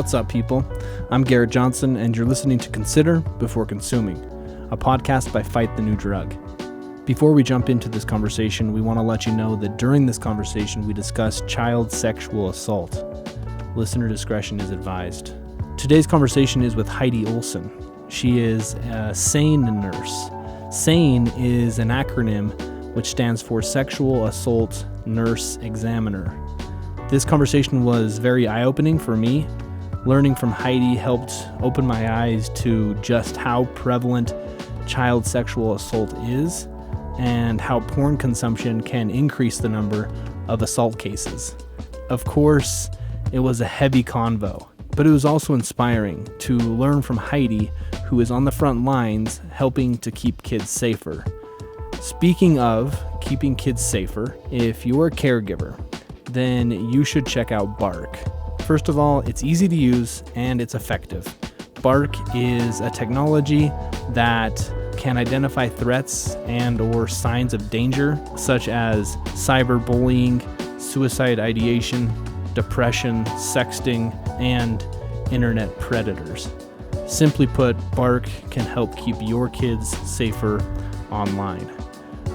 What's up, people? I'm Garrett Jonsson, and you're listening to Consider Before Consuming, a podcast by Fight the New Drug. Before we jump into this conversation, we want to let you know that during this conversation, we discuss child sexual assault. Listener discretion is advised. Today's conversation is with Heidi Olson. She is a SANE nurse. SANE is an acronym which stands for Sexual Assault Nurse Examiner. This conversation was very eye-opening for me. Learning from Heidi helped open my eyes to just how prevalent child sexual assault is and how porn consumption can increase the number of assault cases. Of course, it was a heavy convo, but it was also inspiring to learn from Heidi, who is on the front lines helping to keep kids safer. Speaking of keeping kids safer, if you're a caregiver, then you should check out Bark. First of all, it's easy to use and it's effective. Bark is a technology that can identify threats and or signs of danger, such as cyberbullying, suicide ideation, depression, sexting, and internet predators. Simply put, Bark can help keep your kids safer online.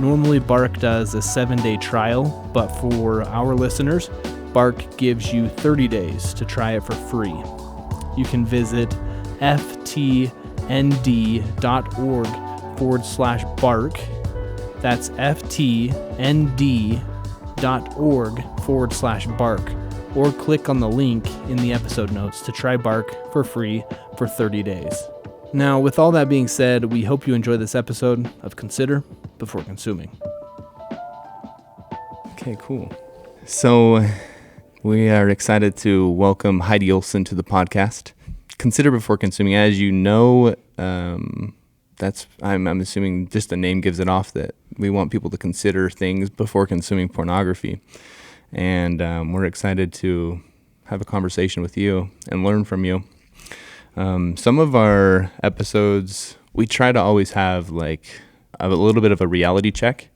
Normally, Bark does a 7-day trial, but for our listeners, Bark gives you 30 days to try it for free. You can visit ftnd.org/bark. That's ftnd.org/bark. Or click on the link in the episode notes to try Bark for free for 30 days. Now, with all that being said, we hope you enjoy this episode of Consider Before Consuming. Okay, cool. So we are excited to welcome Heidi Olson to the podcast. Consider Before Consuming, as you know, I'm assuming just the name gives it off that we want people to consider things before consuming pornography. And we're excited to have a conversation with you and learn from you. Some of our episodes, we try to always have like a little bit of a reality check,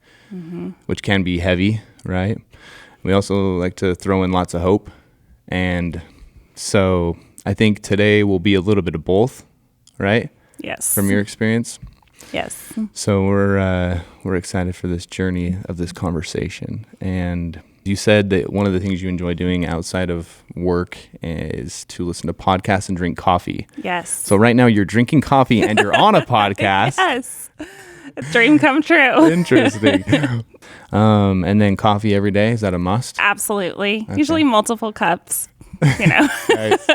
which can be heavy, right? We also like to throw in lots of hope. And so I think today will be a little bit of both, right? Yes. From your experience? Yes. So we're excited for this journey of this conversation. And you said that one of the things you enjoy doing outside of work is to listen to podcasts and drink coffee. Yes. So right now you're drinking coffee and you're on a podcast. Yes. A dream come true. Interesting. And then coffee every day, is that a must? Absolutely. Okay. Usually multiple cups, you know. Nice.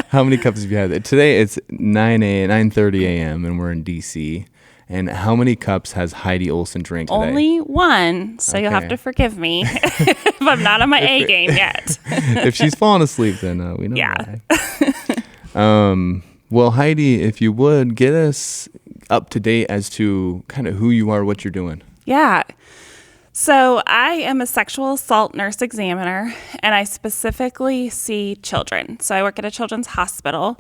How many cups have you had? Today it's 9:30 a.m. and we're in DC. And how many cups has Heidi Olson drank today? Only one, so you'll have to forgive me if I'm not on my A game yet. If she's fallen asleep, then we know why. Well, Heidi, if you would, get us up to date as to kind of who you are, what you're doing. Yeah. So I am a sexual assault nurse examiner, and I specifically see children. So I work at a children's hospital.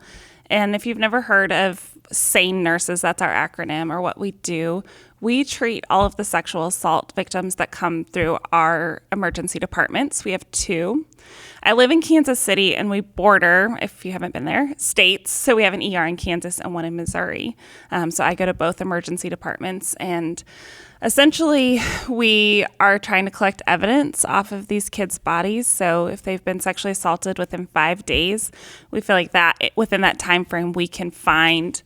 And if you've never heard of SANE nurses, that's our acronym, or what we do, we treat all of the sexual assault victims that come through our emergency departments. We have 2. I live in Kansas City, and we border, if you haven't been there, states. So we have an ER in Kansas and one in Missouri. So I go to both emergency departments, and essentially, we are trying to collect evidence off of these kids' bodies. So if they've been sexually assaulted within 5 days, we feel like that within that time frame, we can find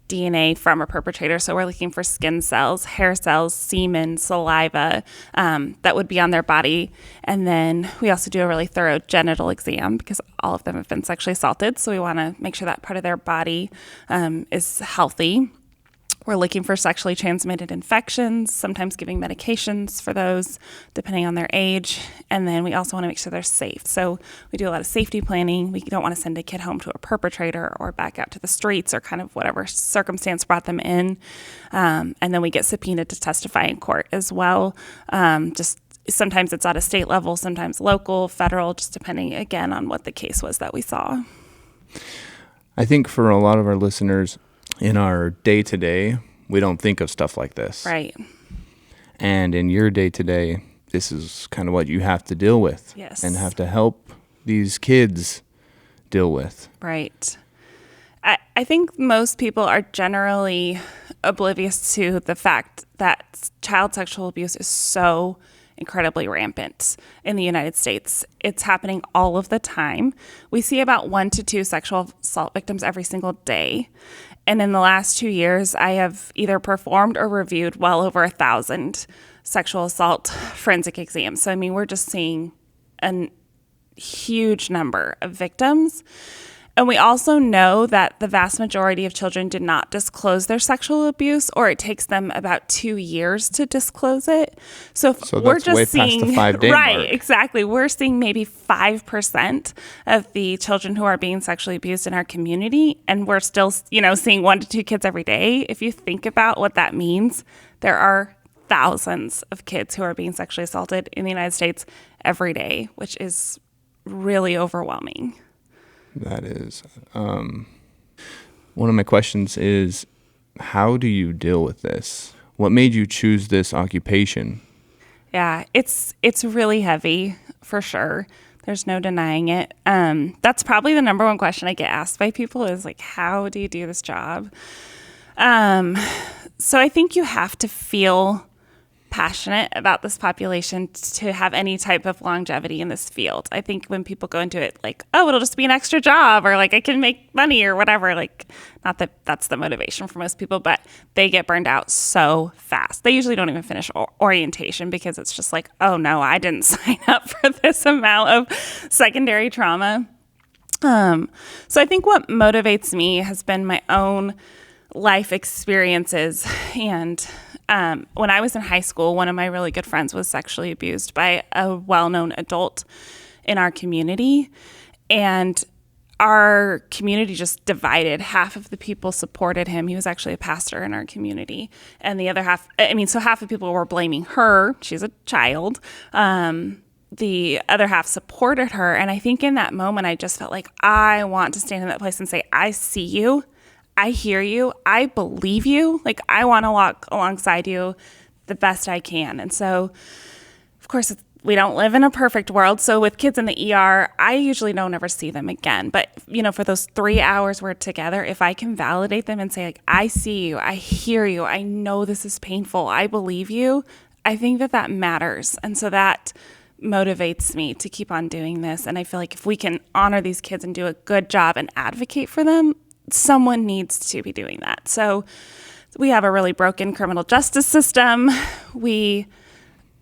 DNA from a perpetrator. So we're looking for skin cells, hair cells, semen, saliva that would be on their body. And then we also do a really thorough genital exam because all of them have been sexually assaulted. So we want to make sure that part of their body is healthy. We're looking for sexually transmitted infections, sometimes giving medications for those, depending on their age. And then we also want to make sure they're safe. So we do a lot of safety planning. We don't want to send a kid home to a perpetrator or back out to the streets or kind of whatever circumstance brought them in. And then we get subpoenaed to testify in court as well. Just sometimes it's at a state level, sometimes local, federal, just depending, again, on what the case was that we saw. I think for a lot of our listeners, in our day-to-day, we don't think of stuff like this. Right. And in your day-to-day, this is kind of what you have to deal with. Yes. And have to help these kids deal with? Right. I think most people are generally oblivious to the fact that child sexual abuse is so incredibly rampant in the United States. It's happening all of the time. We see about 1 to 2 sexual assault victims every single day. And in the last 2 years, I have either performed or reviewed well over 1,000 sexual assault forensic exams. So, I mean, we're just seeing a huge number of victims. And we also know that the vast majority of children did not disclose their sexual abuse, or it takes them about 2 years to disclose it. So we're just way seeing, past the 5-day right, mark. exactly. We're seeing maybe 5% of the children who are being sexually abused in our community, and we're still, seeing 1 to 2 kids every day. If you think about what that means, there are thousands of kids who are being sexually assaulted in the United States every day, which is really overwhelming. That is. One of my questions is, how do you deal with this? What made you choose this occupation? Yeah, it's really heavy, for sure. There's no denying it. That's probably the number one question I get asked by people is like, how do you do this job? So I think you have to feel passionate about this population to have any type of longevity in this field. I think when people go into it like, oh, it'll just be an extra job, or like I can make money or whatever, like not that that's the motivation for most people, but they get burned out so fast. They usually don't even finish orientation because it's just like, oh no, I didn't sign up for this amount of secondary trauma. So I think what motivates me has been my own life experiences. And when I was in high school, one of my really good friends was sexually abused by a well-known adult in our community. And our community just divided. Half of the people supported him. He was actually a pastor in our community. And the other half, so half of people were blaming her. She's a child. The other half supported her. And I think in that moment, I just felt like I want to stand in that place and say, I see you. I hear you. I believe you. Like, I want to walk alongside you the best I can. And so, of course, we don't live in a perfect world. So with kids in the ER, I usually don't ever see them again. But, for those 3 hours we're together, if I can validate them and say, like, I see you, I hear you, I know this is painful, I believe you, I think that matters. And so that motivates me to keep on doing this. And I feel like if we can honor these kids and do a good job and advocate for them, someone needs to be doing that. So we have a really broken criminal justice system. A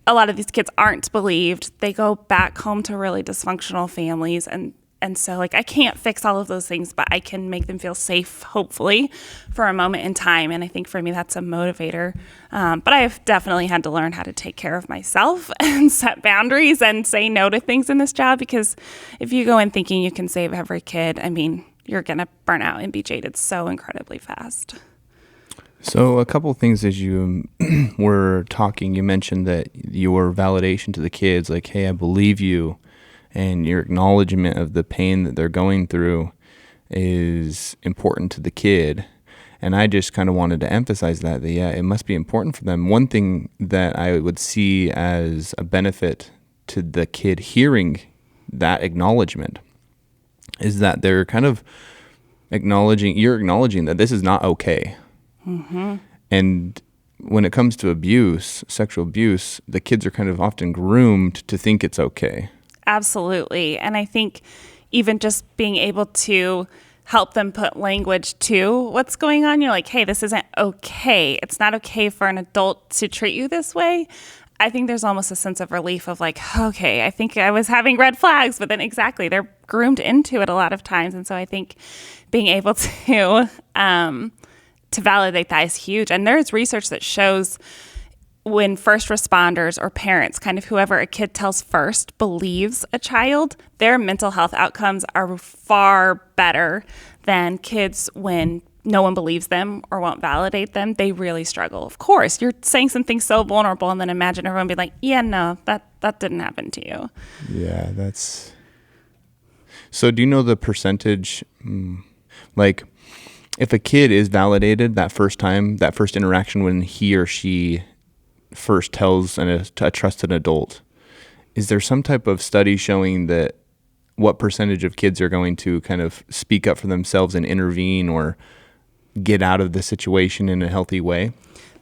lot of these kids aren't believed. They go back home to really dysfunctional families. And so like, I can't fix all of those things, but I can make them feel safe, hopefully, for a moment in time. And I think for me, that's a motivator. But I've definitely had to learn how to take care of myself and set boundaries and say no to things in this job, because if you go in thinking you can save every kid, you're going to burn out and be jaded so incredibly fast. So a couple of things as you were talking, you mentioned that your validation to the kids, like, hey, I believe you, and your acknowledgement of the pain that they're going through is important to the kid. And I just kind of wanted to emphasize that yeah, it must be important for them. One thing that I would see as a benefit to the kid hearing that acknowledgement is that they're kind of you're acknowledging that this is not okay. Mm-hmm. And when it comes to abuse, sexual abuse, the kids are kind of often groomed to think it's okay. Absolutely. And I think even just being able to help them put language to what's going on, you're like, hey, this isn't okay. It's not okay for an adult to treat you this way. I think there's almost a sense of relief of like, okay, I think I was having red flags, but then exactly, they're groomed into it a lot of times. And so I think being able to validate that is huge. And there's research that shows when first responders or parents, kind of whoever a kid tells first, believes a child, their mental health outcomes are far better than kids when no one believes them or won't validate them. They really struggle. Of course, you're saying something so vulnerable, and then imagine everyone be like, yeah, no, that didn't happen to you. Yeah, that's... So do you know the percentage, like if a kid is validated that first time, that first interaction when he or she first tells a trusted adult, is there some type of study showing that what percentage of kids are going to kind of speak up for themselves and intervene or get out of the situation in a healthy way?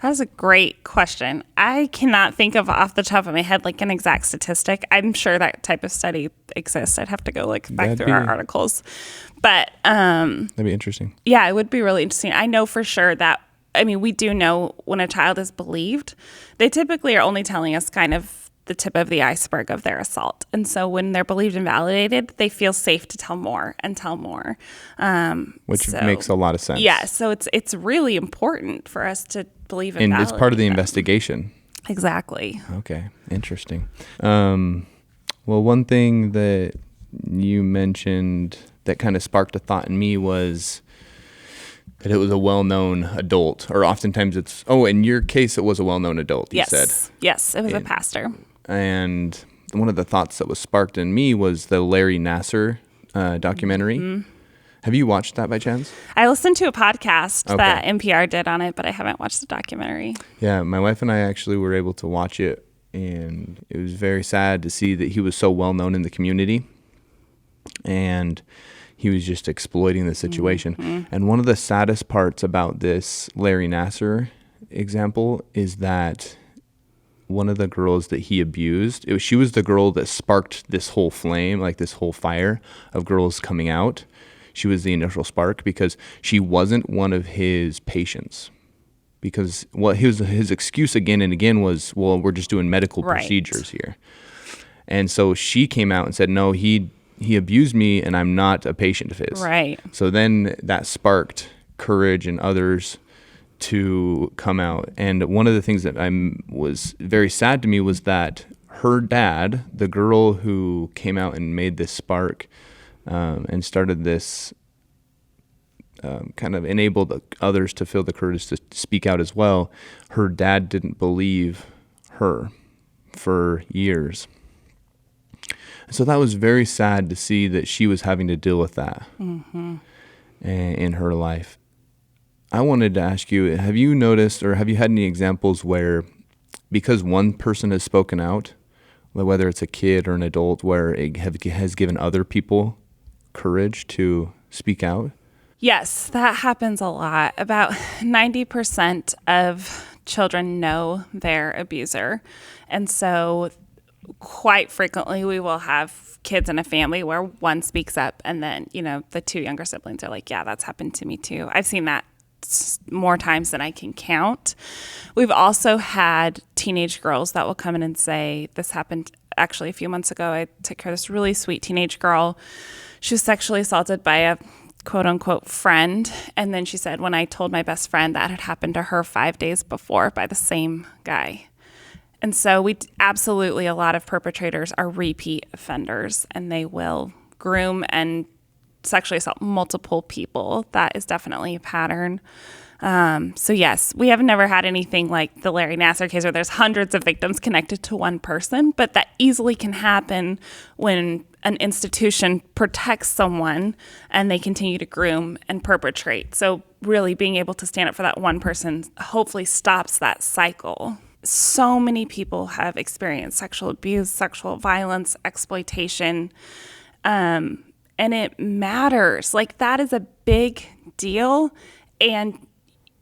That is a great question. I cannot think of off the top of my head like an exact statistic. I'm sure that type of study exists. I'd have to go look back through our articles. But that'd be interesting. Yeah, it would be really interesting. I know for sure that, I mean, we do know when a child is believed, they typically are only telling us kind of the tip of the iceberg of their assault. And so when they're believed and validated, they feel safe to tell more and tell more. Which makes a lot of sense. Yeah, so it's really important for us to believe and validate it's part of the them. investigation. Exactly. Okay, interesting. Well, one thing that you mentioned that kind of sparked a thought in me was that it was a well-known adult, or oftentimes it's, in your case, it was a well-known adult, you said. Yes, it was a pastor. And one of the thoughts that was sparked in me was the Larry Nassar documentary. Mm-hmm. Have you watched that by chance? I listened to a podcast that NPR did on it, but I haven't watched the documentary. Yeah, my wife and I actually were able to watch it, and it was very sad to see that he was so well-known in the community, and he was just exploiting the situation. Mm-hmm. And one of the saddest parts about this Larry Nassar example is that one of the girls that he abused, she was the girl that sparked this whole flame, like this whole fire of girls coming out. She was the initial spark because she wasn't one of his patients. Because his excuse again and again was, well, we're just doing medical procedures here. And so she came out and said, no, he abused me and I'm not a patient of his. Right. So then that sparked courage in others to come out. And one of the things that was very sad to me was that her dad, the girl who came out and made this spark and started this kind of enabled others to feel the courage to speak out as well, her dad didn't believe her for years. So that was very sad to see that she was having to deal with that in her life. I wanted to ask you, have you noticed or have you had any examples where because one person has spoken out, whether it's a kid or an adult, where it has given other people courage to speak out? Yes, that happens a lot. About 90% of children know their abuser. And so quite frequently we will have kids in a family where one speaks up and then, the two younger siblings are like, yeah, that's happened to me too. I've seen that more times than I can count. We've also had teenage girls that will come in and say, this happened actually a few months ago. I took care of this really sweet teenage girl. She was sexually assaulted by a quote unquote friend. And then she said, when I told my best friend, that had happened to her 5 days before by the same guy. And so absolutely, a lot of perpetrators are repeat offenders and they will groom and sexually assault multiple people. That is definitely a pattern. So yes, we have never had anything like the Larry Nassar case where there's hundreds of victims connected to one person, but that easily can happen when an institution protects someone and they continue to groom and perpetrate. So really being able to stand up for that one person hopefully stops that cycle. So many people have experienced sexual abuse, sexual violence, exploitation, and it matters. Like, that is a big deal, and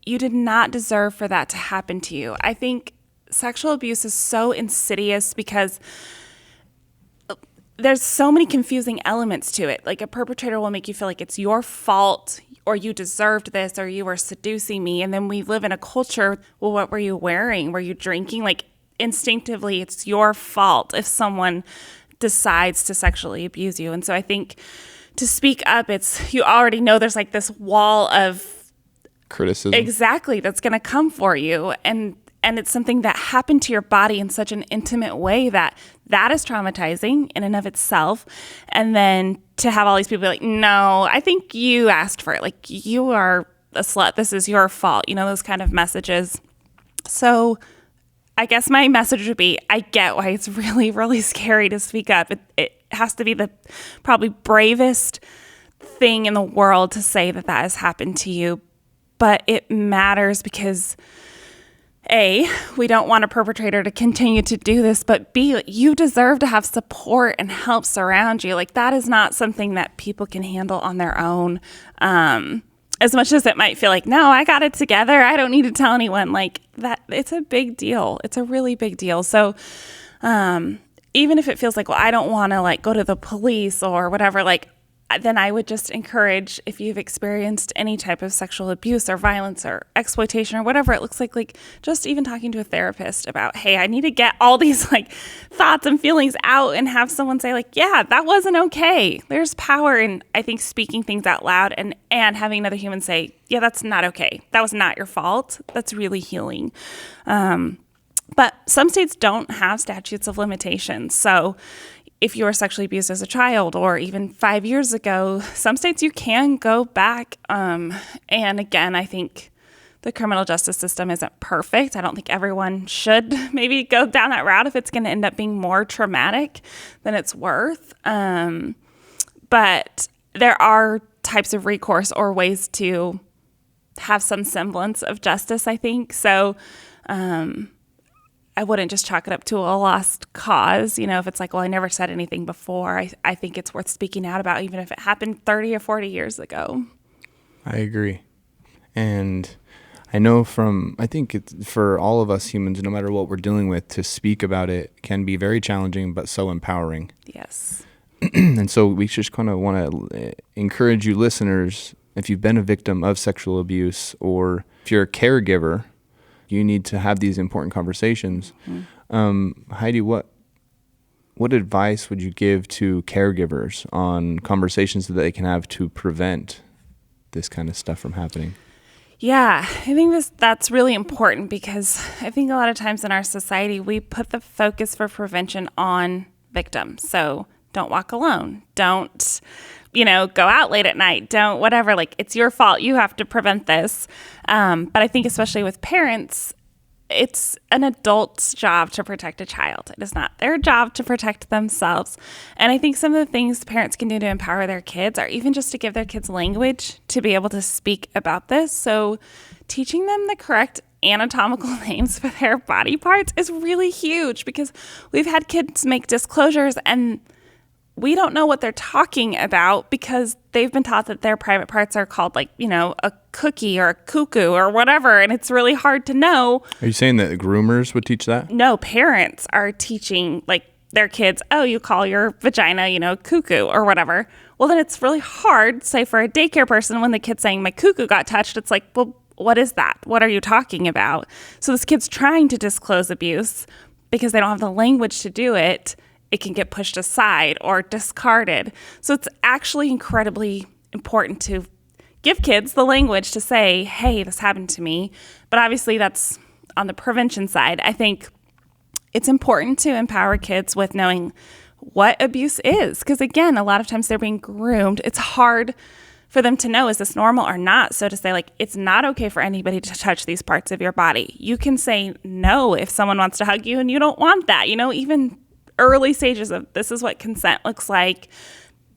you did not deserve for that to happen to you. I think sexual abuse is so insidious because there's so many confusing elements to it. Like, a perpetrator will make you feel like it's your fault, or you deserved this, or you were seducing me. And then we live in a culture, well, what were you wearing? Were you drinking? Like, instinctively, it's your fault if someone decides to sexually abuse you. And so I think to speak up, you already know there's like this wall of criticism. Exactly, that's going to come for you. And it's something that happened to your body in such an intimate way that is traumatizing in and of itself. And then to have all these people be like, no, I think you asked for it. Like, you are a slut. This is your fault. Those kind of messages. So I guess my message would be, I get why it's really, really scary to speak up. It has to be the probably bravest thing in the world to say that has happened to you. But it matters because A, we don't want a perpetrator to continue to do this, but B, you deserve to have support and help surround you. Like, that is not something that people can handle on their own. As much as it might feel like, no, I got it together, I don't need to tell anyone, like that, it's a big deal. It's a really big deal. So, even if it feels like, well, I don't want to like go to the police or whatever, like, then I would just encourage, if you've experienced any type of sexual abuse or violence or exploitation or whatever it looks like just even talking to a therapist about, hey, I need to get all these like thoughts and feelings out, and have someone say like, yeah, that wasn't okay. There's power in, I think, speaking things out loud and having another human say, yeah, that's not okay. That was not your fault. That's really healing. But some states don't have statutes of limitations. So if you were sexually abused as a child or even 5 years ago, some states you can go back. And again, I think the criminal justice system isn't perfect. I don't think everyone should maybe go down that route if it's going to end up being more traumatic than it's worth. But there are types of recourse or ways to have some semblance of justice, I think. So, I wouldn't just chalk it up to a lost cause. If it's like, well, I never said anything before, I think it's worth speaking out about, even if it happened 30 or 40 years ago. I agree. And I know I think it's for all of us humans, no matter what we're dealing with, to speak about it can be very challenging, but so empowering. Yes. And so we just kind of want to encourage you listeners, if you've been a victim of sexual abuse, or if you're a caregiver, you need to have these important conversations. Mm-hmm. Heidi, what advice would you give to caregivers on conversations that they can have to prevent this kind of stuff from happening? Yeah, I think that's really important, because I think a lot of times in our society, we put the focus for prevention on victims. So don't walk alone. Don't, go out late at night. Don't whatever, like, it's your fault. You have to prevent this. But I think especially with parents, it's an adult's job to protect a child. It is not their job to protect themselves. And I think some of the things parents can do to empower their kids, or even just to give their kids language to be able to speak about this. So teaching them the correct anatomical names for their body parts is really huge, because we've had kids make disclosures and we don't know what they're talking about, because they've been taught that their private parts are called like, a cookie or a cuckoo or whatever. And it's really hard to know. Are you saying that groomers would teach that? No, parents are teaching like their kids, oh, you call your vagina, cuckoo or whatever. Well, then it's really hard, say for a daycare person, when the kid's saying my cuckoo got touched, it's like, well, what is that? What are you talking about? So this kid's trying to disclose abuse because they don't have the language to do it. It can get pushed aside or discarded. So it's actually incredibly important to give kids the language to say, hey, this happened to me. But obviously that's on the prevention side. I think it's important to empower kids with knowing what abuse is. Because again, a lot of times they're being groomed. It's hard for them to know, is this normal or not? So to say, like, it's not okay for anybody to touch these parts of your body. You can say no if someone wants to hug you and you don't want that. Even early stages of this is what consent looks like.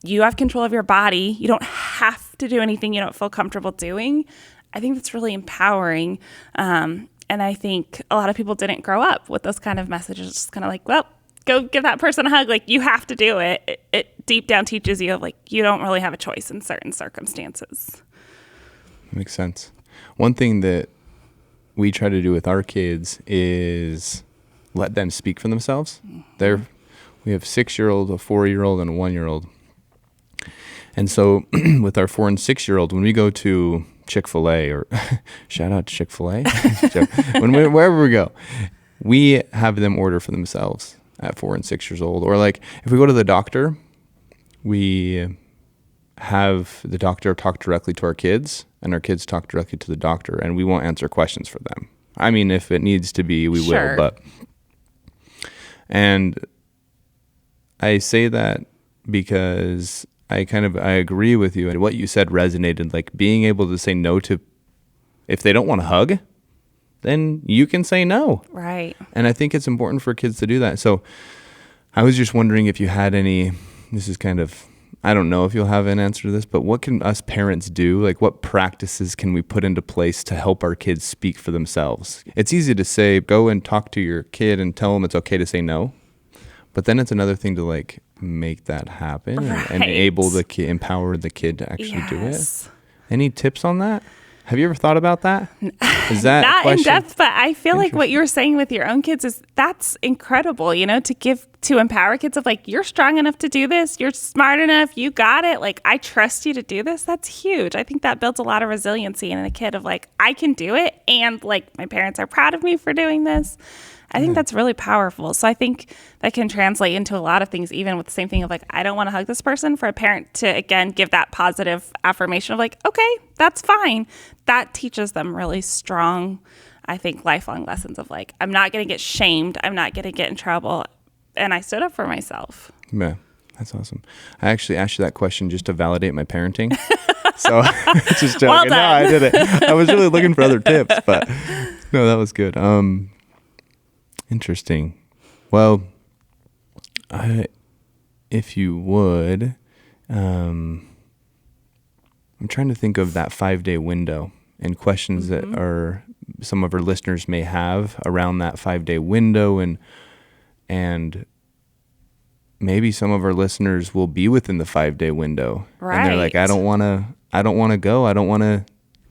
You have control of your body. You don't have to do anything you don't feel comfortable doing. I think that's really empowering. And I think a lot of people didn't grow up with those kind of messages. It's just kind of like, well, go give that person a hug. Like, you have to do it. It deep down teaches you, like, you don't really have a choice in certain circumstances. Makes sense. One thing that we try to do with our kids is let them speak for themselves. Mm-hmm. We have a 6-year-old, a 4-year-old, and a 1-year-old. And so with our 4 and 6-year-old, when we go to Chick-fil-A, or shout out to Chick-fil-A, wherever we go, we have them order for themselves at 4 and 6 years old. Or like if we go to the doctor, we have the doctor talk directly to our kids, and our kids talk directly to the doctor, and we won't answer questions for them. I mean, if it needs to be, we Sure. will, but... And I say that because I agree with you, and what you said resonated, like being able to say no to, if they don't want to hug, then you can say no. Right. And I think it's important for kids to do that. So I was just wondering if you had any, this is kind of I don't know if you'll have an answer to this, but what can us parents do? Like, what practices can we put into place to help our kids speak for themselves? It's easy to say, go and talk to your kid and tell them it's okay to say no. But then it's another thing to like make that happen and enable the kid, empower the kid to actually do it. Any tips on that? Have you ever thought about that? Is that not in depth, but I feel like what you were saying with your own kids is that's incredible, you know, to empower kids of like, you're strong enough to do this. You're smart enough. You got it. Like, I trust you to do this. That's huge. I think that builds a lot of resiliency in a kid of like, I can do it. And like, my parents are proud of me for doing this. I think that's really powerful. So I think that can translate into a lot of things, even with the same thing of like, I don't want to hug this person, for a parent to, again, give that positive affirmation of like, okay, that's fine. That teaches them really strong, I think, lifelong lessons of like, I'm not going to get shamed. I'm not going to get in trouble. And I stood up for myself. Yeah, that's awesome. I actually asked you that question just to validate my parenting. So just joking. Well done. No, I did it. I was really looking for other tips, but no, that was good. Interesting. Well, if you would, I'm trying to think of that 5-day window and questions that are some of our listeners may have around that 5-day window, and maybe some of our listeners will be within the 5-day window, and they're like, I don't want to go. I don't want to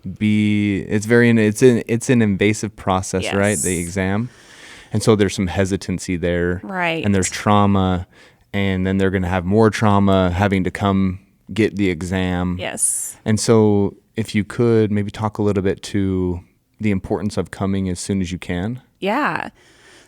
be. It's an invasive process, right? The exam. And so there's some hesitancy there. Right. And there's trauma. And then they're going to have more trauma having to come get the exam. Yes. And so if you could maybe talk a little bit to the importance of coming as soon as you can. Yeah.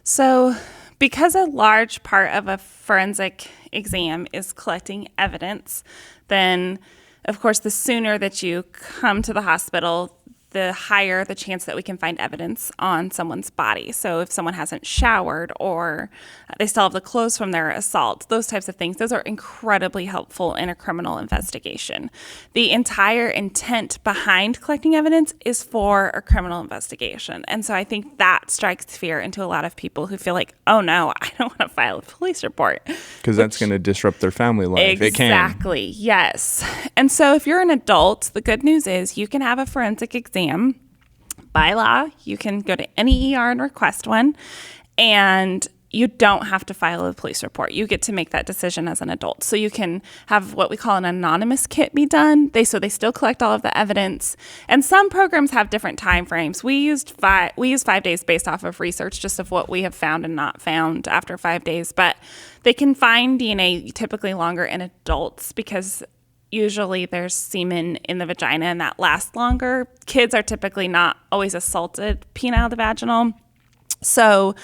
So because a large part of a forensic exam is collecting evidence, then, of course, the sooner that you come to the hospital, the higher the chance that we can find evidence on someone's body. So if someone hasn't showered or they still have the clothes from their assault, those types of things, those are incredibly helpful in a criminal investigation. The entire intent behind collecting evidence is for a criminal investigation. And so I think that strikes fear into a lot of people who feel like, oh no, I don't want to file a police report. Because that's going to disrupt their family life. Exactly, yes. And so if you're an adult, the good news is you can have a forensic exam. By law, you can go to any ER and request one, and you don't have to file a police report. You get to make that decision as an adult. So you can have what we call an anonymous kit be done. They still collect all of the evidence. And some programs have different time frames. We use 5 days based off of research, just of what we have found and not found after 5 days. But they can find DNA typically longer in adults because usually there's semen in the vagina and that lasts longer. Kids are typically not always assaulted penile to vaginal. So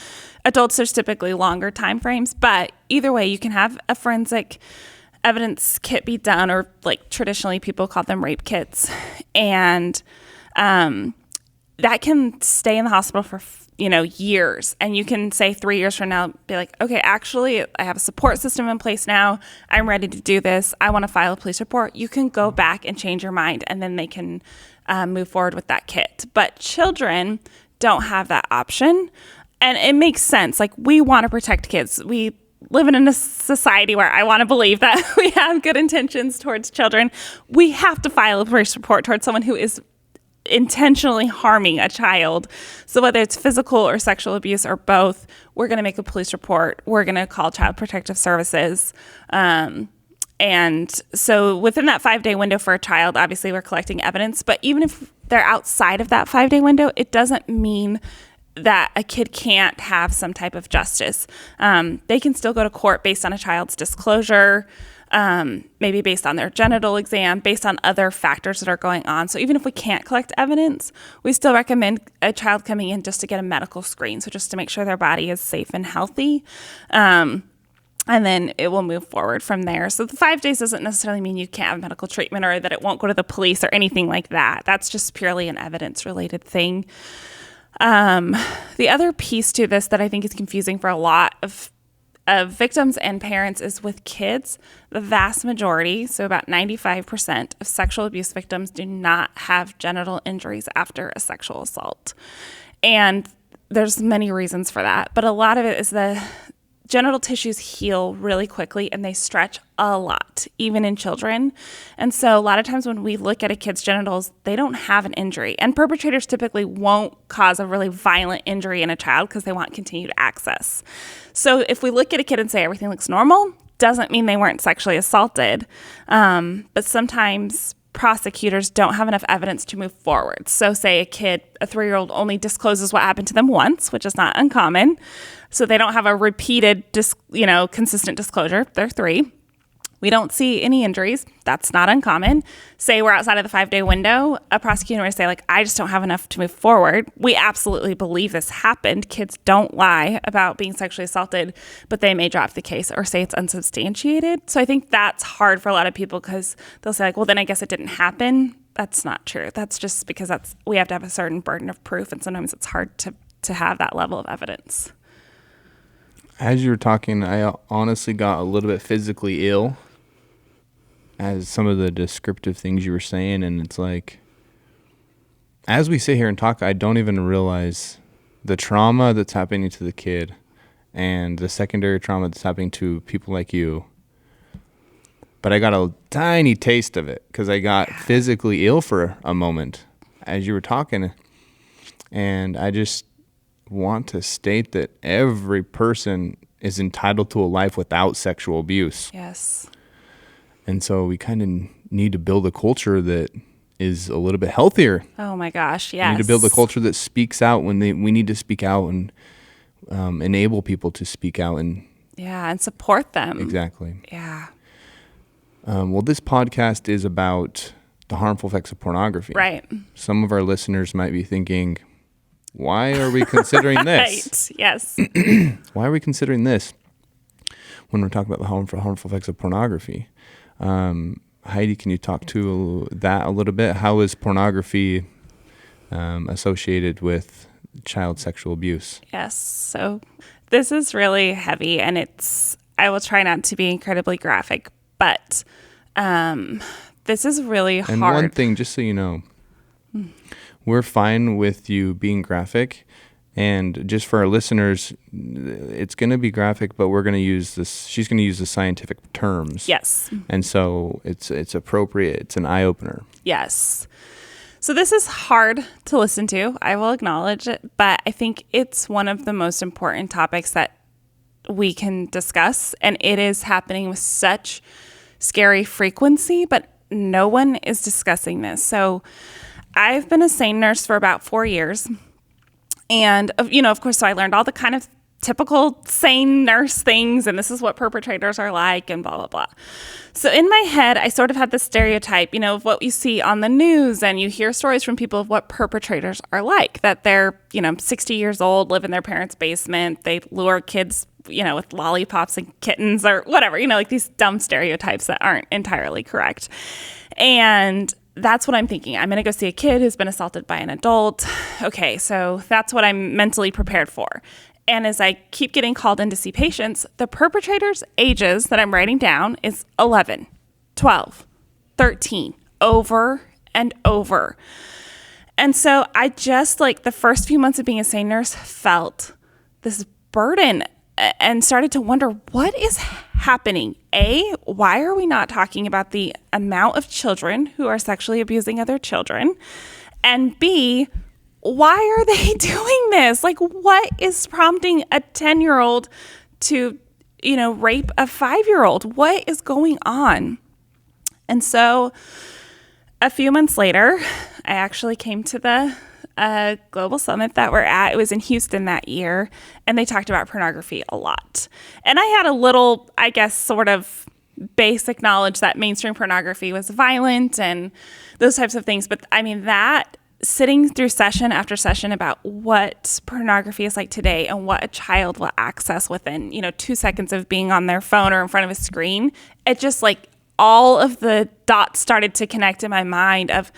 adults, there's typically longer time frames. But either way, you can have a forensic evidence kit be done, or like traditionally people call them rape kits. And that can stay in the hospital for years. And you can say 3 years from now, be like, okay, actually, I have a support system in place now. I'm ready to do this. I want to file a police report. You can go back and change your mind, and then they can move forward with that kit. But children don't have that option. And it makes sense. Like, we want to protect kids. We live in a society where I want to believe that we have good intentions towards children. We have to file a police report towards someone who is intentionally harming a child. So whether it's physical or sexual abuse or both, we're going to make a police report. We're going to call Child Protective Services. And so within that 5-day window for a child, obviously we're collecting evidence. But even if they're outside of that 5-day window, it doesn't mean that a kid can't have some type of justice. They can still go to court based on a child's disclosure, maybe based on their genital exam, based on other factors that are going on. So even if we can't collect evidence, we still recommend a child coming in just to get a medical screen. So just to make sure their body is safe and healthy. And then it will move forward from there. So the 5 days doesn't necessarily mean you can't have medical treatment or that it won't go to the police or anything like that. That's just purely an evidence-related thing. The other piece to this that I think is confusing for a lot of victims and parents is with kids. The vast majority, so about 95% of sexual abuse victims do not have genital injuries after a sexual assault. And there's many reasons for that, but a lot of it is the genital tissues heal really quickly and they stretch a lot, even in children. And so a lot of times when we look at a kid's genitals, they don't have an injury. And perpetrators typically won't cause a really violent injury in a child because they want continued access. So if we look at a kid and say everything looks normal, doesn't mean they weren't sexually assaulted. But sometimes prosecutors don't have enough evidence to move forward. So say a 3-year-old only discloses what happened to them once, which is not uncommon. So they don't have a repeated, consistent disclosure. They're 3. We don't see any injuries. That's not uncommon. Say we're outside of the 5-day window, a prosecutor may say, like, I just don't have enough to move forward. We absolutely believe this happened. Kids don't lie about being sexually assaulted, but they may drop the case or say it's unsubstantiated. So I think that's hard for a lot of people because they'll say, like, well, then I guess it didn't happen. That's not true. That's just because we have to have a certain burden of proof, and sometimes it's hard to have that level of evidence. As you were talking, I honestly got a little bit physically ill as some of the descriptive things you were saying. And it's like, as we sit here and talk, I don't even realize the trauma that's happening to the kid and the secondary trauma that's happening to people like you. But I got a tiny taste of it because I got physically ill for a moment as you were talking. And I just want to state that every person is entitled to a life without sexual abuse. Yes. And so we kind of need to build a culture that is a little bit healthier. Oh my gosh, yes. We need to build a culture that speaks out when we need to speak out and enable people to speak out. And support them. Exactly. Yeah. Well, this podcast is about the harmful effects of pornography. Right. Some of our listeners might be thinking, why are we considering this? Right. Yes. Why are we considering this when we're talking about the harmful effects of pornography? Heidi, can you talk to that a little bit? How is pornography associated with child sexual abuse? Yes. So this is really heavy, and I will try not to be incredibly graphic, but this is really hard. And one thing, just so you know, we're fine with you being graphic. And just for our listeners, it's going to be graphic, but we're going to use this. She's going to use the scientific terms. Yes. And so it's appropriate. It's an eye opener. Yes. So this is hard to listen to. I will acknowledge it, but I think it's one of the most important topics that we can discuss, and it is happening with such scary frequency, but no one is discussing this. So I've been a SANE nurse for about 4 years. And, of course, so I learned all the kind of typical SANE nurse things, and this is what perpetrators are like, and blah, blah, blah. So in my head, I sort of had this stereotype, of what you see on the news, and you hear stories from people of what perpetrators are like, that they're, 60 years old, live in their parents' basement, they lure kids, with lollipops and kittens or whatever, like these dumb stereotypes that aren't entirely correct. And that's what I'm thinking. I'm going to go see a kid who's been assaulted by an adult. Okay, so that's what I'm mentally prepared for. And as I keep getting called in to see patients, the perpetrators' ages that I'm writing down is 11, 12, 13, over and over. And so I just, the first few months of being a SANE nurse, felt this burden and started to wonder, what is happening? A, why are we not talking about the amount of children who are sexually abusing other children? And B, why are they doing this? What is prompting a 10-year-old to, rape a 5-year-old? What is going on? And so a few months later, I actually came to the global summit that we're at. It was in Houston that year, and they talked about pornography a lot. And I had a little, I guess, sort of basic knowledge that mainstream pornography was violent and those types of things. But I mean, that sitting through session after session about what pornography is like today and what a child will access within, 2 seconds of being on their phone or in front of a screen, it just all of the dots started to connect in my mind of,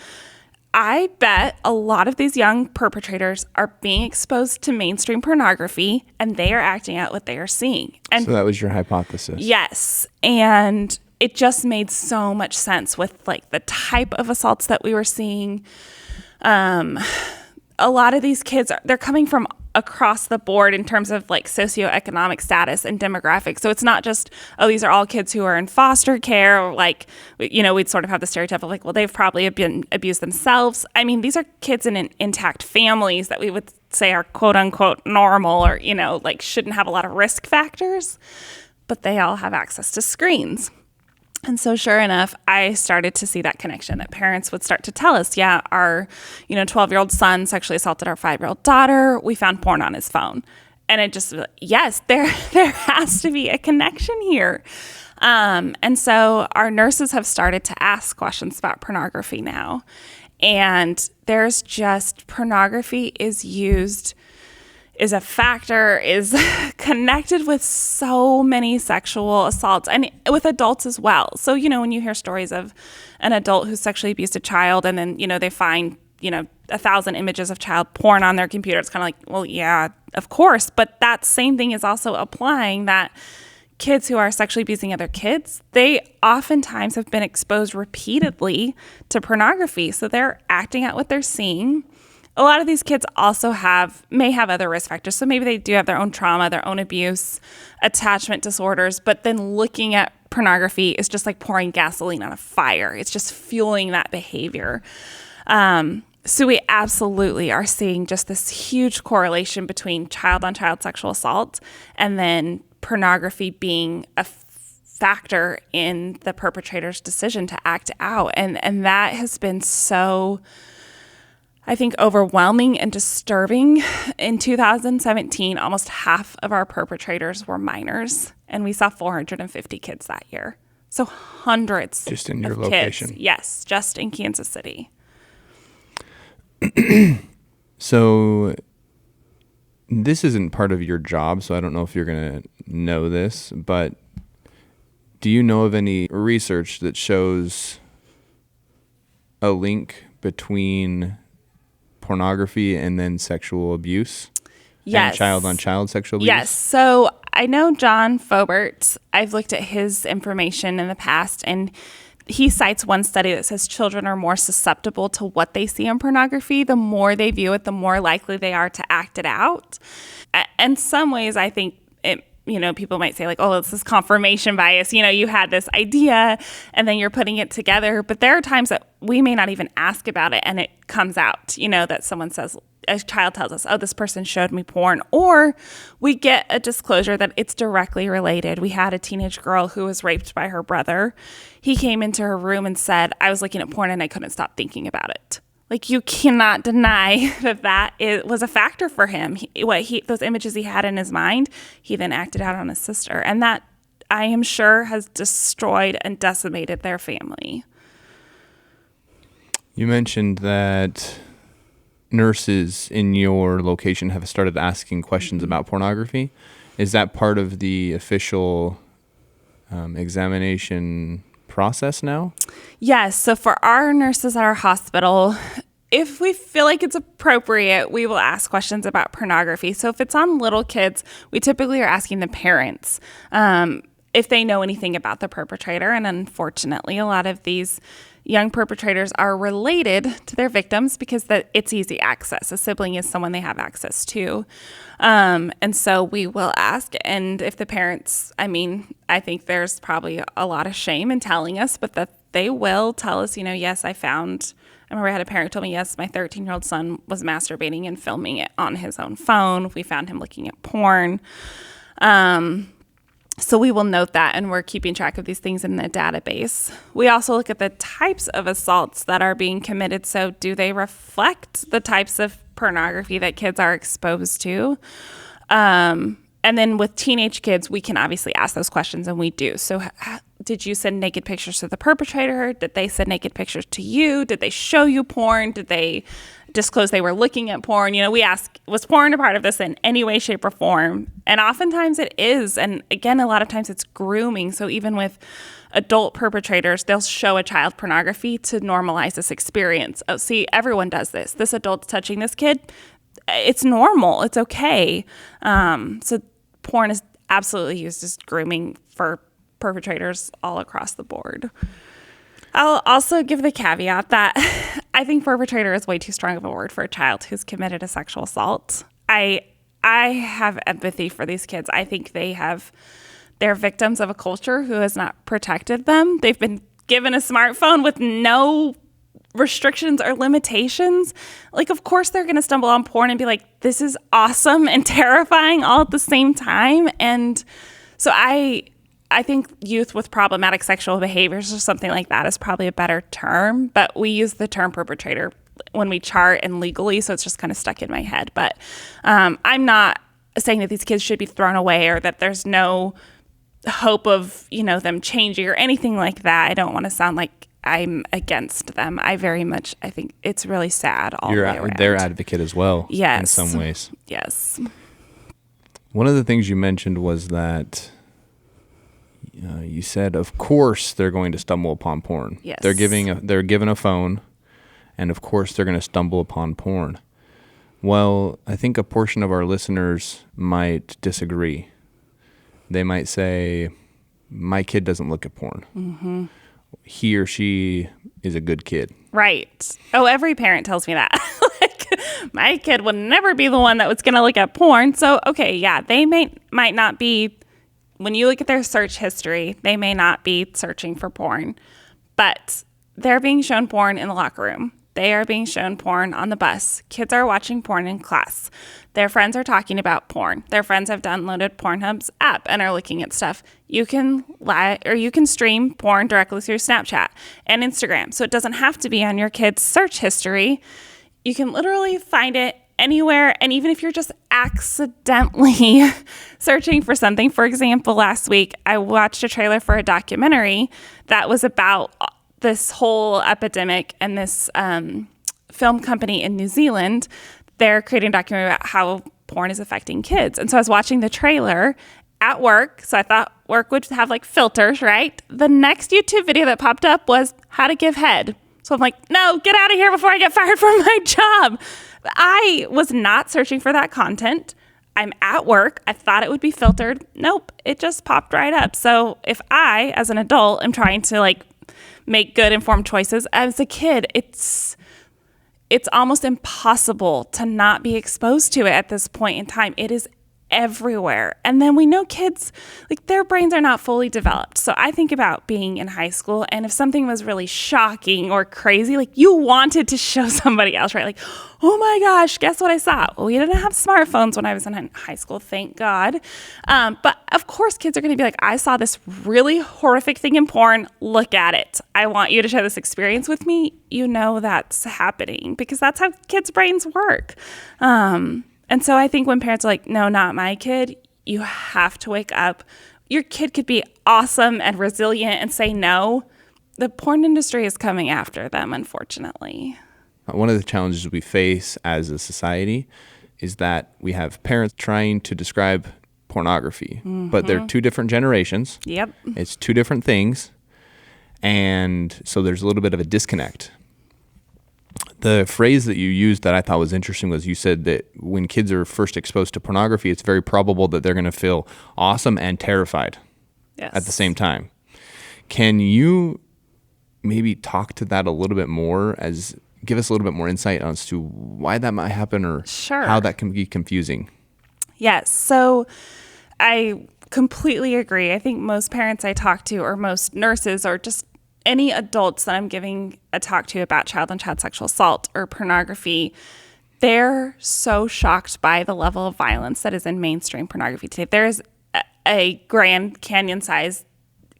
I bet a lot of these young perpetrators are being exposed to mainstream pornography and they are acting out what they are seeing. And so that was your hypothesis. Yes. And it just made so much sense with the type of assaults that we were seeing. A lot of these kids, they're coming from across the board in terms of like socioeconomic status and demographics. So it's not just, oh, these are all kids who are in foster care, or like, we'd sort of have the stereotype of like, well, they've probably been abused themselves. I mean, these are kids in intact families that we would say are quote unquote normal, or, like shouldn't have a lot of risk factors, but they all have access to screens. And so sure enough, I started to see that connection, that parents would start to tell us, yeah, our 12-year-old son sexually assaulted our 5-year-old daughter. We found porn on his phone. And it just, yes, there has to be a connection here. And so our nurses have started to ask questions about pornography now. And there's just, pornography is a factor, is connected with so many sexual assaults, and with adults as well. So, when you hear stories of an adult who sexually abused a child, and then, they find, 1,000 images of child porn on their computer, it's kind of like, well, yeah, of course. But that same thing is also applying, that kids who are sexually abusing other kids, they oftentimes have been exposed repeatedly to pornography. So they're acting out what they're seeing. A lot of these kids also may have other risk factors. So maybe they do have their own trauma, their own abuse, attachment disorders, but then looking at pornography is just like pouring gasoline on a fire. It's just fueling that behavior. So we absolutely are seeing just this huge correlation between child-on-child sexual assault and then pornography being a factor in the perpetrator's decision to act out. And that has been so, I think, overwhelming and disturbing. In 2017, almost half of our perpetrators were minors, and we saw 450 kids that year. So hundreds just in your of location. Kids. Yes, just in Kansas City. So this isn't part of your job, so I don't know if you're going to know this, but do you know of any research that shows a link between pornography and then sexual abuse? Yes. And child-on-child sexual abuse? Yes. So I know John Fobert. I've looked at his information in the past, and he cites one study that says children are more susceptible to what they see in pornography. The more they view it, the more likely they are to act it out. In some ways, I think it, people might say like, oh, this is confirmation bias. You had this idea and then you're putting it together. But there are times that we may not even ask about it and it comes out, that someone says, a child tells us, oh, this person showed me porn, or we get a disclosure that it's directly related. We had a teenage girl who was raped by her brother. He came into her room and said, I was looking at porn and I couldn't stop thinking about it. Like, you cannot deny that was a factor for him. Those images he had in his mind, he then acted out on his sister. And that, I am sure, has destroyed and decimated their family. You mentioned that nurses in your location have started asking questions about pornography. Is that part of the official examination process now? Yes. So for our nurses at our hospital, if we feel like it's appropriate, we will ask questions about pornography. So if it's on little kids, we typically are asking the parents if they know anything about the perpetrator. And unfortunately, a lot of these young perpetrators are related to their victims because it's easy access. A sibling is someone they have access to. And so we will ask. And if the parents, I think there's probably a lot of shame in telling us, but that they will tell us, yes, I remember I had a parent who told me, yes, my 13-year-old son was masturbating and filming it on his own phone. We found him looking at porn. So we will note that, and we're keeping track of these things in the database. We also look at the types of assaults that are being committed. So do they reflect the types of pornography that kids are exposed to? And then with teenage kids, we can obviously ask those questions, and we do. So did you send naked pictures to the perpetrator? Did they send naked pictures to you? Did they show you porn? Did they disclose they were looking at porn? We ask, was porn a part of this in any way, shape, or form? And oftentimes it is. And again, a lot of times it's grooming. So even with adult perpetrators, they'll show a child pornography to normalize this experience. Oh, see, everyone does this. This adult's touching this kid. It's normal. It's okay. So porn is absolutely used as grooming for perpetrators all across the board. I'll also give the caveat that I think perpetrator is way too strong of a word for a child who's committed a sexual assault. I I have empathy for these kids. I think they're victims of a culture who has not protected them. They've been given a smartphone with no restrictions or limitations. Like, of course they're going to stumble on porn and be like, this is awesome and terrifying all at the same time. And so I think youth with problematic sexual behaviors or something like that is probably a better term, but we use the term perpetrator when we chart and legally, so it's just kind of stuck in my head. But I'm not saying that these kids should be thrown away or that there's no hope of, them changing or anything like that. I don't want to sound like I'm against them. I think it's really sad all the way around. Their advocate as well. Yes. In some ways. Yes. One of the things you mentioned was that you said, of course, they're going to stumble upon porn. Yes. They're given a phone, and of course, they're going to stumble upon porn. Well, I think a portion of our listeners might disagree. They might say, my kid doesn't look at porn. Mm-hmm. He or she is a good kid. Right. Oh, every parent tells me that. Like, my kid would never be the one that was going to look at porn. So, okay, yeah, they might not be, when you look at their search history, they may not be searching for porn, but they're being shown porn in the locker room. They are being shown porn on the bus. Kids are watching porn in class. Their friends are talking about porn. Their friends have downloaded Pornhub's app and are looking at stuff. You can stream porn directly through Snapchat and Instagram. So it doesn't have to be on your kid's search history. You can literally find it anywhere. And even if you're just accidentally searching for something, for example, last week, I watched a trailer for a documentary that was about this whole epidemic, and this film company in New Zealand, they're creating a documentary about how porn is affecting kids. And so I was watching the trailer at work. So I thought work would have like filters, right? The next YouTube video that popped up was how to give head. So I'm like, no, get out of here before I get fired from my job. I was not searching for that content. I'm at work. I thought it would be filtered. Nope, it just popped right up. So if I, as an adult, am trying to make good informed choices, as a kid, it's almost impossible to not be exposed to it at this point in time. It is everywhere. And then we know kids, their brains are not fully developed. So I think about being in high school, and if something was really shocking or crazy, you wanted to show somebody else, right? Oh my gosh, guess what I saw? Well, we didn't have smartphones when I was in high school, thank God. But of course, kids are going to be like, I saw this really horrific thing in porn. Look at it. I want you to share this experience with me. You know that's happening because that's how kids' brains work. And so I think when parents are like, no, not my kid, you have to wake up. Your kid could be awesome and resilient and say no. The porn industry is coming after them, unfortunately. One of the challenges we face as a society is that we have parents trying to describe pornography, but they're two different generations. Yep. It's two different things. And so there's a little bit of a disconnect. The phrase that you used that I thought was interesting was you said that when kids are first exposed to pornography, it's very probable that they're going to feel awesome and terrified at the same time. Can you maybe talk to that a little bit more, give us a little bit more insight as to why that might happen or how that can be confusing? Yes. So I completely agree. I think most parents I talk to, or most nurses, or just any adults that I'm giving a talk to about child and child sexual assault or pornography, they're so shocked by the level of violence that is in mainstream pornography today. There's a Grand Canyon-sized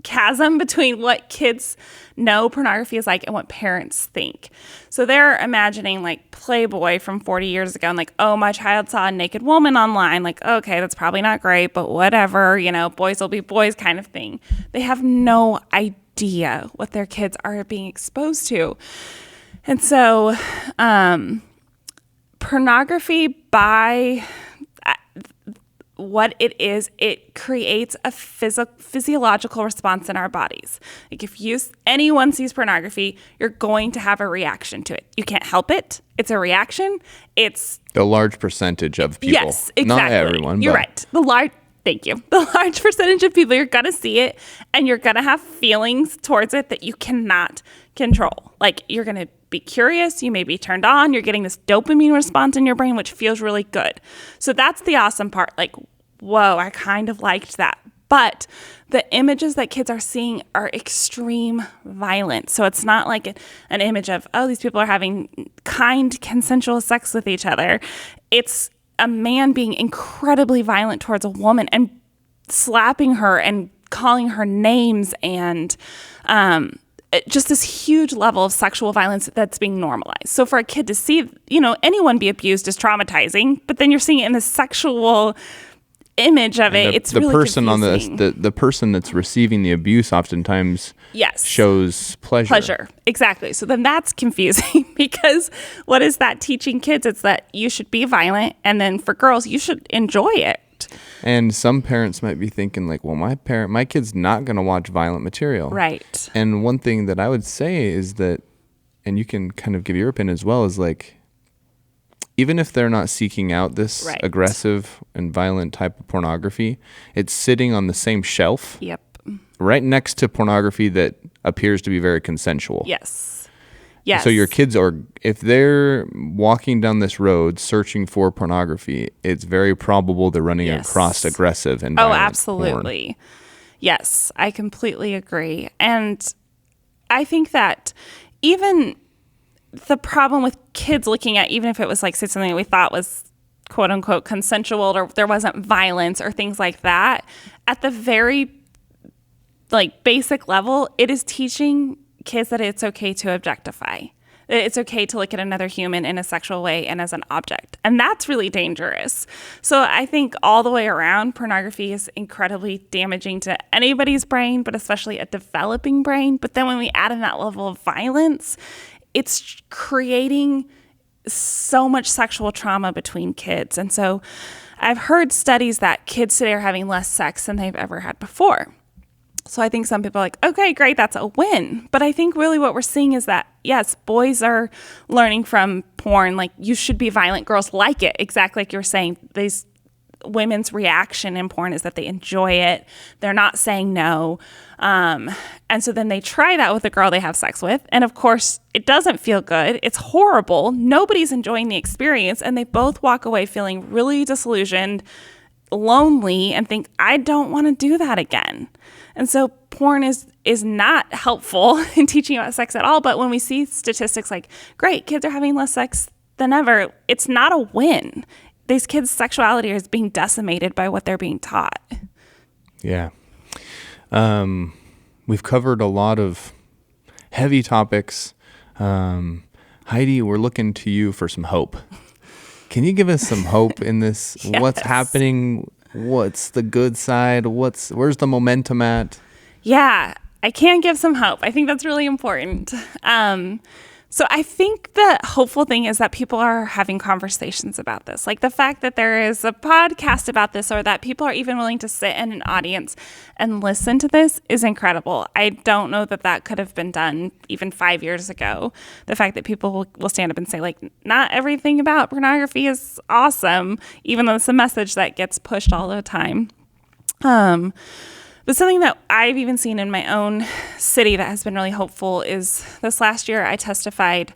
chasm between what kids know pornography is like and what parents think. So they're imagining Playboy from 40 years ago and oh, my child saw a naked woman online. Okay, that's probably not great, but whatever, boys will be boys kind of thing. They have no idea what their kids are being exposed to. And so pornography, by what it is, it creates a physiological response in our bodies. If anyone sees pornography, you're going to have a reaction to it. You can't help it. It's a reaction. It's a large percentage of people. Yes, exactly. Not everyone. You're right. Thank you. The large percentage of people, you're going to see it and you're going to have feelings towards it that you cannot control. You're going to be curious. You may be turned on. You're getting this dopamine response in your brain, which feels really good. So that's the awesome part. Like, whoa, I kind of liked that. But the images that kids are seeing are extreme violence. So it's not like an image of, oh, these people are having kind, consensual sex with each other. It's a man being incredibly violent towards a woman and slapping her and calling her names and just this huge level of sexual violence that's being normalized. So for a kid to see, anyone be abused is traumatizing, but then you're seeing it in the sexual image of it. It's really person confusing. the person that's receiving the abuse oftentimes shows pleasure. Exactly. So then that's confusing because what is that teaching kids? It's that you should be violent, and then for girls you should enjoy it. And some parents might be thinking like, well, my kid's not going to watch violent material. Right. And one thing that I would say is that, and you can kind of give your opinion as well, is like, even if they're not seeking out this aggressive and violent type of pornography, it's sitting on the same shelf. Yep. Right next to pornography that appears to be very consensual. Yes. So your kids if they're walking down this road searching for pornography, it's very probable they're running across aggressive and violent absolutely. porn. Yes, I completely agree. And I think that even the problem with kids looking at, even if it was like, say, something that we thought was quote unquote consensual or there wasn't violence or things like that, at the very like basic level, it is teaching kids that it's okay to objectify. It's okay to look at another human in a sexual way and as an object. And that's really dangerous. So I think all the way around, pornography is incredibly damaging to anybody's brain, but especially a developing brain. But then when we add in that level of violence, it's creating so much sexual trauma between kids. And so I've heard studies that kids today are having less sex than they've ever had before. So I think some people are like, okay, great, that's a win. But I think really what we're seeing is that, yes, boys are learning from porn, like you should be violent. Girls like it, exactly like you're saying. These women's reaction in porn is that they enjoy it. They're not saying no. And so then they try that with a girl they have sex with. And of course, it doesn't feel good. It's horrible. Nobody's enjoying the experience. And they both walk away feeling really disillusioned, lonely, and think, I don't want to do that again. And so porn is not helpful in teaching about sex at all. But when we see statistics like, great, kids are having less sex than ever, it's not a win. These kids' sexuality is being decimated by what they're being taught. Yeah. We've covered a lot of heavy topics. Heidi, we're looking to you for some hope. Can you give us some hope in this? Yes. What's happening? What's the good side? Where's the momentum at? Yeah, I can give some hope. I think that's really important. So I think the hopeful thing is that people are having conversations about this. Like the fact that there is a podcast about this or that people are even willing to sit in an audience and listen to this is incredible. I don't know that could have been done even 5 years ago. The fact that people will stand up and say, like, not everything about pornography is awesome, even though it's a message that gets pushed all the time. But something that I've even seen in my own city that has been really hopeful is this last year I testified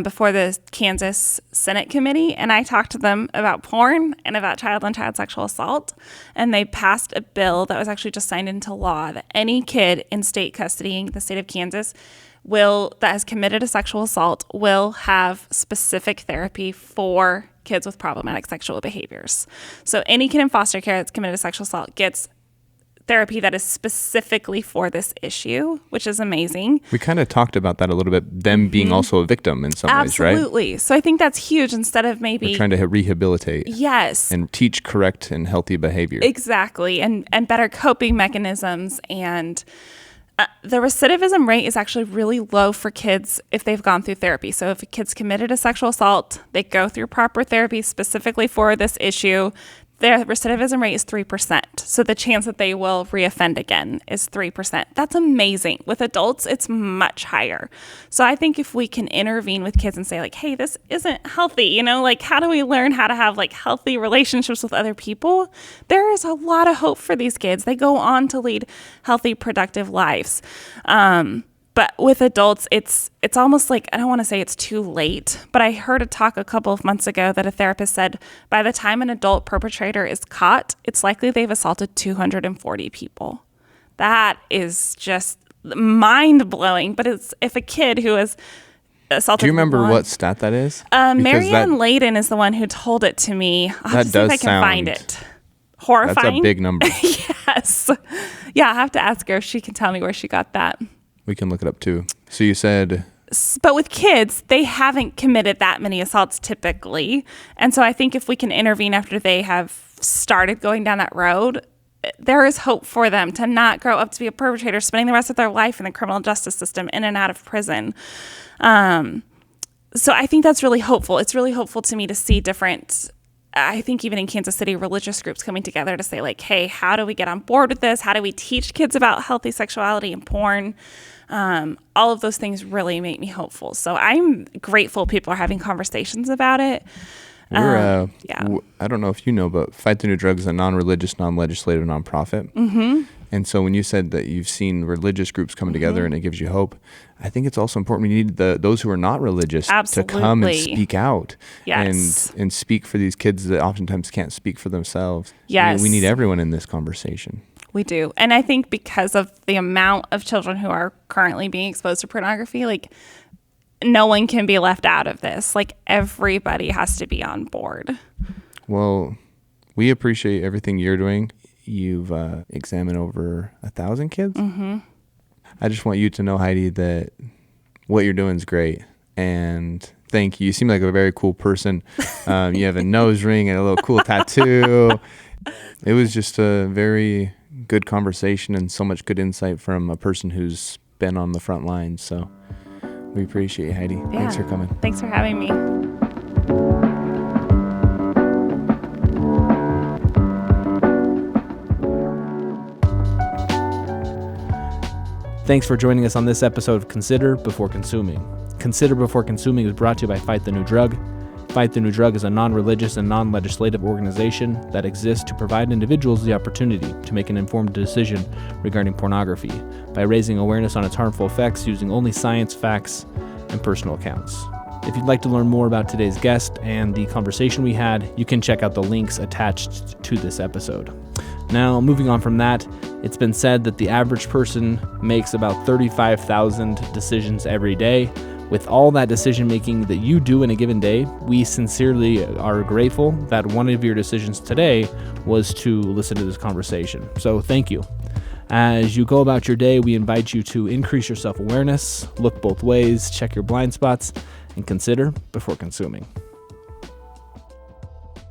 before the Kansas Senate committee, and I talked to them about porn and about child on child sexual assault. And they passed a bill that was actually just signed into law that any kid in state custody in the state of Kansas that has committed a sexual assault will have specific therapy for kids with problematic sexual behaviors. So any kid in foster care that's committed a sexual assault gets therapy that is specifically for this issue, which is amazing. We kind of talked about that a little bit, them being also a victim in some ways, right? Absolutely. So I think that's huge instead of maybe... We're trying to rehabilitate. Yes. And teach correct and healthy behavior. Exactly. And better coping mechanisms. And the recidivism rate is actually really low for kids if they've gone through therapy. So if a kid's committed a sexual assault, they go through proper therapy specifically for this issue, their recidivism rate is 3%. So the chance that they will reoffend again is 3%. That's amazing. With adults, it's much higher. So I think if we can intervene with kids and say, like, hey, this isn't healthy, like, how do we learn how to have like healthy relationships with other people? There is a lot of hope for these kids. They go on to lead healthy, productive lives. But with adults, it's almost like, I don't want to say it's too late, but I heard a talk a couple of months ago that a therapist said by the time an adult perpetrator is caught, it's likely they've assaulted 240 people. That is just mind-blowing. But it's if a kid who has assaulted. Do you remember what stat that is? Marianne Layden is the one who told it to me. I'll have to see if I can find it. Horrifying. That's a big number. Yes. Yeah, I'll have to ask her if she can tell me where she got that. We can look it up too. So you said... But with kids, they haven't committed that many assaults typically. And so I think if we can intervene after they have started going down that road, there is hope for them to not grow up to be a perpetrator, spending the rest of their life in the criminal justice system, in and out of prison. So I think that's really hopeful. It's really hopeful to me to see different, I think even in Kansas City, religious groups coming together to say like, hey, how do we get on board with this? How do we teach kids about healthy sexuality and porn? All of those things really make me hopeful. So I'm grateful people are having conversations about it. I don't know if you know, but Fight the New Drug is a non-religious, non-legislative nonprofit. Mm-hmm. And so when you said that you've seen religious groups come together and it gives you hope, I think it's also important we need those who are not religious to come and speak out and speak for these kids that oftentimes can't speak for themselves. Yes. We need everyone in this conversation. We do. And I think because of the amount of children who are currently being exposed to pornography, like no one can be left out of this. Like everybody has to be on board. Well, we appreciate everything you're doing. You've examined over 1,000 kids. Mm-hmm. I just want you to know, Heidi, that what you're doing is great. And thank you. You seem like a very cool person. You have a nose ring and a little cool tattoo. It was just a very good conversation and so much good insight from a person who's been on the front lines. So we appreciate you, Heidi. Yeah. Thanks for coming. Thanks for having me. Thanks for joining us on this episode of Consider Before Consuming. Consider Before Consuming is brought to you by Fight the New Drug. Fight the New Drug is a non-religious and non-legislative organization that exists to provide individuals the opportunity to make an informed decision regarding pornography by raising awareness on its harmful effects using only science, facts, and personal accounts. If you'd like to learn more about today's guest and the conversation we had, you can check out the links attached to this episode. Now, moving on from that, it's been said that the average person makes about 35,000 decisions every day. With all that decision making that you do in a given day, we sincerely are grateful that one of your decisions today was to listen to this conversation. So thank you. As you go about your day, we invite you to increase your self-awareness, look both ways, check your blind spots, and consider before consuming.